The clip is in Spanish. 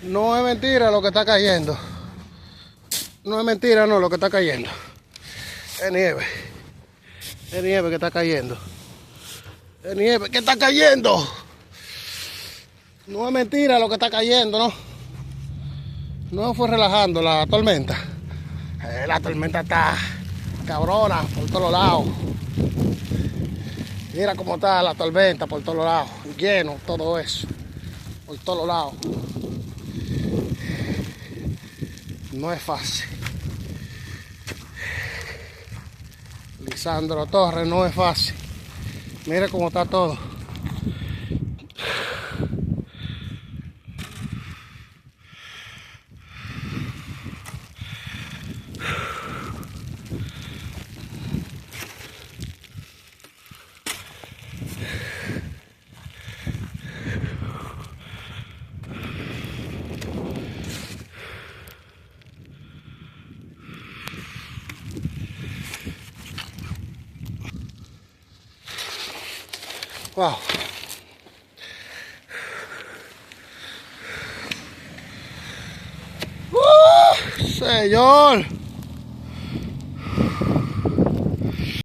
No es mentira lo que está cayendo. No es mentira, no, lo que está cayendo. Es nieve. Es nieve que está cayendo. Es nieve que está cayendo. No es mentira lo que está cayendo, ¿no? No fue relajando la tormenta. La tormenta está cabrona por todos lados. Mira cómo está la tormenta por todos lados. Lleno todo eso. Por todos lados. No es fácil. Lisandro Torres, no es fácil. Mira cómo está todo. Wow. Señor.